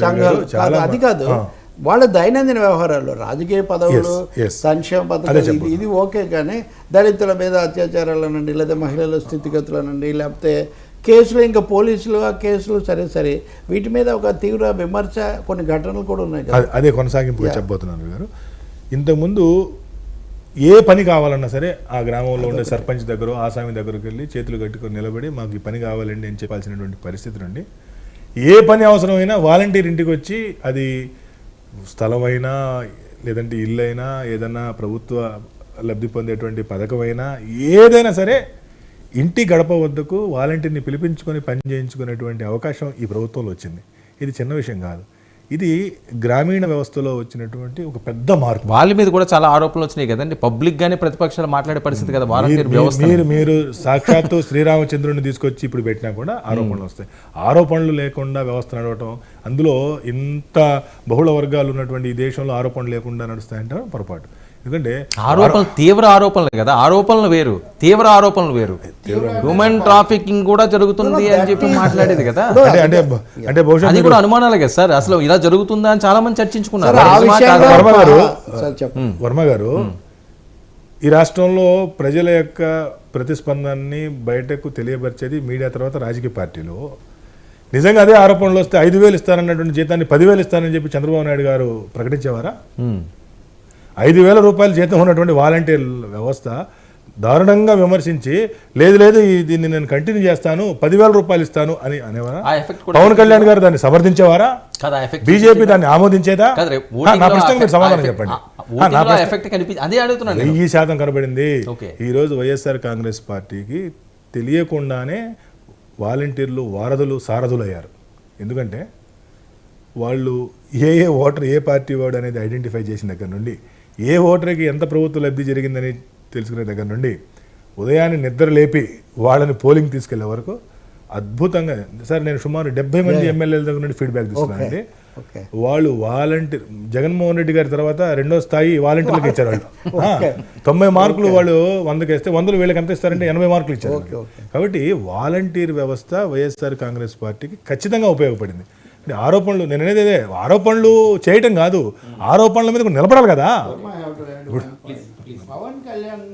సంఘాలు కాదు, అది కాదు, వాళ్ళ దైనందిన వ్యవహారాల్లో రాజకీయ పదవులు, సంక్షేమ పథకాలు ఇది ఓకే, కానీ దళితుల మీద అత్యాచారాలనండి, లేదా మహిళల స్థితిగతులనండి, లేకపోతే కేసులు, ఇంకా పోలీసులు ఆ కేసులు సరే వీటి మీద ఒక తీవ్ర విమర్శ, కొన్ని ఘటనలు కూడా ఉన్నాయి కదా. అదే కొనసాగింపుగా చెప్పబోతున్నాను గారు. ఇంతకుముందు ఏ పని కావాలన్నా సరే ఆ గ్రామంలో ఉండే సర్పంచ్ దగ్గర, ఆసామి దగ్గరకు వెళ్ళి చేతులు కట్టుకొని నిలబడి మాకు ఈ పని కావాలండి అని చెప్పాల్సినటువంటి పరిస్థితి నుండి, ఏ పని అవసరమైనా వాలంటీర్ ఇంటికి వచ్చి, అది స్థలమైనా లేదంటే ఇల్లు అయినా ఏదైనా ప్రభుత్వ లబ్ధి పొందేటువంటి పథకమైనా ఏదైనా సరే ఇంటి గడప వద్దకు వాలంటీర్ని పిలిపించుకొని పని చేయించుకునేటువంటి అవకాశం ఈ ప్రభుత్వంలో వచ్చింది. ఇది చిన్న విషయం కాదు. ఇది గ్రామీణ వ్యవస్థలో వచ్చినటువంటి ఒక పెద్ద మార్పు. వాళ్ళ మీద కూడా చాలా ఆరోపణలు వచ్చినాయి కదండి, పబ్లిక్ గానే ప్రతిపక్షాలు మాట్లాడే పరిస్థితి కదా వాలంటీర్ వ్యవస్థ. మీరు సాక్షాత్తు శ్రీరామచంద్రుని తీసుకొచ్చి ఇప్పుడు పెట్టినా కూడా ఆరోపణలు వస్తాయి. ఆరోపణలు లేకుండా వ్యవస్థ నడవటం, అందులో ఇంత బహుళ వర్గాలు ఉన్నటువంటి ఈ దేశంలో ఆరోపణలు లేకుండా నడుస్తాయంటే పొరపాటు. ఎందుకంటే ఆరోపణలు తీవ్ర ఆరోపణలు కదా, ఆరోపణలు వేరు, తీవ్ర ఆరోపణలు వేరు. హ్యూమన్ ట్రాఫికింగ్ కూడా జరుగుతుంది అని చెప్పి మాట్లాడేది కదా, అంటే బహుశా అది కూడా అనుమానాలే కదా సార్. అసలు ఇలా జరుగుతుందా అని చాలా మంది చర్చించుకున్నారు. వర్మ గారు, ఈ రాష్ట్రంలో ప్రజల యొక్క ప్రతిస్పందనని బయటకు తెలియపరిచేది మీడియా, తర్వాత రాజకీయ పార్టీలు. నిజంగా అదే ఆరోపణలు వస్తే 5,000 ఇస్తారన్నటువంటి జీతాన్ని 10,000 ఇస్తారని చెప్పి చంద్రబాబు నాయుడు గారు ప్రకటించేవారా? 5,000 రూపాయలు జీతం ఉన్నటువంటి వాలంటీర్ వ్యవస్థ దారుణంగా విమర్శించి, లేదు దీన్ని నేను కంటిన్యూ చేస్తాను, 10,000 రూపాయలు ఇస్తాను అని అనేవారా? పవన్ కళ్యాణ్ గారు దాన్ని సమర్థించేవారా? బీజేపీ దాన్ని ఆమోదించేదా? నా ప్రశ్నకు మీరు సమాధానం చెప్పండి. 1000% కనబడింది. ఈ రోజు వైఎస్ఆర్ కాంగ్రెస్ పార్టీకి తెలియకుండానే వాలంటీర్లు వారధులు సారథులు అయ్యారు. ఎందుకంటే వాళ్ళు ఏ ఓటర్ ఏ పార్టీ వాడు అనేది ఐడెంటిఫై చేసిన దగ్గర నుండి, ఏ ఓటర్కి ఎంత ప్రభుత్వ లబ్ధి జరిగిందని తెలుసుకునే దగ్గర నుండి, ఉదయాన్నే నిద్ర లేపి వాళ్ళని పోలింగ్ తీసుకెళ్లే వరకు అద్భుతంగా. సార్, నేను సుమారు 70 మంది ఎమ్మెల్యేల దగ్గర నుండి ఫీడ్బ్యాక్ తీసుకున్నానండి. వాళ్ళు వాలంటీర్, జగన్మోహన్ రెడ్డి గారి తర్వాత 2వ స్థాయి వాలంటీర్లకు ఇచ్చారు. వాళ్ళు 90 మార్కులు వాళ్ళు 100కి వేస్తే 100 వీళ్ళకి ఎంత ఇస్తారంటే 80 మార్కులు ఇచ్చారు. కాబట్టి వాలంటీర్ వ్యవస్థ వైఎస్ఆర్ కాంగ్రెస్ పార్టీకి ఖచ్చితంగా ఉపయోగపడింది. ఆరోపణలు, నేను అనేది అదే, ఆరోపణలు చేయటం కాదు, ఆరోపణల మీద నిలబడాలి కదా. పవన్ కళ్యాణ్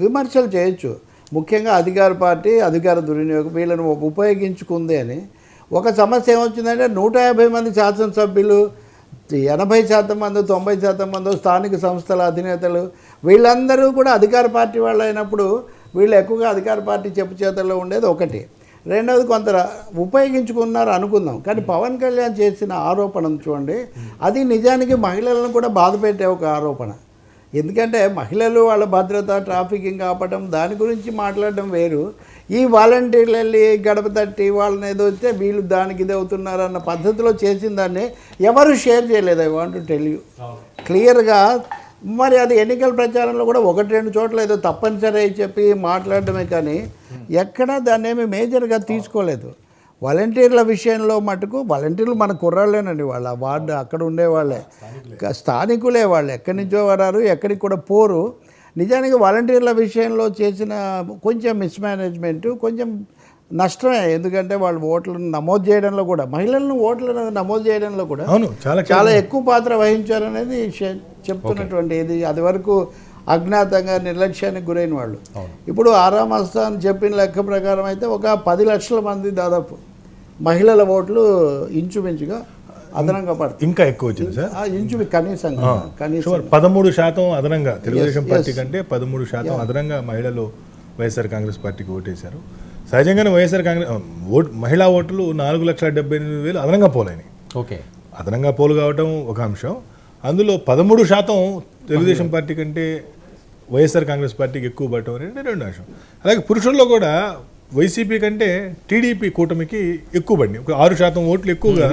విమర్శలు చేయొచ్చు, ముఖ్యంగా అధికార పార్టీ అధికార దుర్వినియోగం వీళ్ళని ఉపయోగించుకుంది అని. ఒక సమస్య ఏమొచ్చిందంటే 150 మంది శాసనసభ్యులు, 80% మంది 90% మంది స్థానిక సంస్థల అధినేతలు, వీళ్ళందరూ కూడా అధికార పార్టీ వాళ్ళు అయినప్పుడు వీళ్ళు ఎక్కువగా అధికార పార్టీ చెప్పు చేతల్లో ఉండేది ఒకటి. రెండవది, కొంత ఉపయోగించుకున్నారు అనుకుందాం, కానీ పవన్ కళ్యాణ్ చేసిన ఆరోపణ చూడండి, అది నిజానికి మహిళలను కూడా బాధ పెట్టే ఒక ఆరోపణ. ఎందుకంటే మహిళలు వాళ్ళ భద్రత, ట్రాఫికింగ్ ఆపడం, దాని గురించి మాట్లాడడం వేరు. ఈ వాలంటీర్లు వెళ్ళి గడప తట్టి వాళ్ళని ఏదో వస్తే వీళ్ళు దానికి ఇది అవుతున్నారు అన్న పద్ధతిలో చేసిన దాన్ని ఎవరు షేర్ చేయలేదు. I want to tell you క్లియర్గా. మరి అది ఎన్నికల ప్రచారంలో కూడా 1-2 చోట్ల ఏదో తప్పనిసరి అని చెప్పి మాట్లాడడమే, కానీ ఎక్కడా దాన్ని ఏమి మేజర్గా తీసుకోలేదు. వాలంటీర్ల విషయంలో మటుకు, వాలంటీర్లు మన కుర్రాళ్ళేనండి, వాళ్ళ వార్డు అక్కడ ఉండేవాళ్ళే, స్థానికులే, వాళ్ళు ఎక్కడి నుంచో వరారు, ఎక్కడికి కూడా పోరు. నిజానికి వాలంటీర్ల విషయంలో చేసిన కొంచెం మిస్మేనేజ్మెంట్ కొంచెం నష్టమే. ఎందుకంటే వాళ్ళు ఓట్లను నమోదు చేయడంలో కూడా, మహిళలను ఓట్లను నమోదు చేయడంలో కూడా చాలా ఎక్కువ పాత్ర వహించారనేది చెప్తున్నటువంటి ఇది. అది వరకు అజ్ఞాతంగా నిర్లక్ష్యానికి గురైన వాళ్ళు. ఇప్పుడు ఆరామ్ ఆస్థాన్ చెప్పిన లెక్క ప్రకారం అయితే ఒక 10 లక్షల మంది దాదాపు మహిళల ఓట్లు ఇంచుమించుగా అదనంగా పడుతుంది. ఇంకా ఎక్కువ వచ్చింది సార్, కనీసం 13% అదనంగా. తెలుగుదేశం పార్టీ కంటే 13% అదనంగా మహిళలు వైఎస్ఆర్ కాంగ్రెస్ పార్టీకి ఓటేశారు. సహజంగానే వైఎస్ఆర్ కాంగ్రెస్ మహిళా ఓట్లు 4,78,000 అదనంగా పోలైనవి. అదనంగా పోలు కావటం ఒక అంశం. అందులో 13% తెలుగుదేశం పార్టీ కంటే వైఎస్ఆర్ కాంగ్రెస్ పార్టీకి ఎక్కువ పడటం అనేది 2వ అంశం. అలాగే పురుషుల్లో కూడా వైసీపీ కంటే టీడీపీ కూటమికి ఎక్కువ పడినాయి, ఒక 6% ఓట్లు ఎక్కువగా.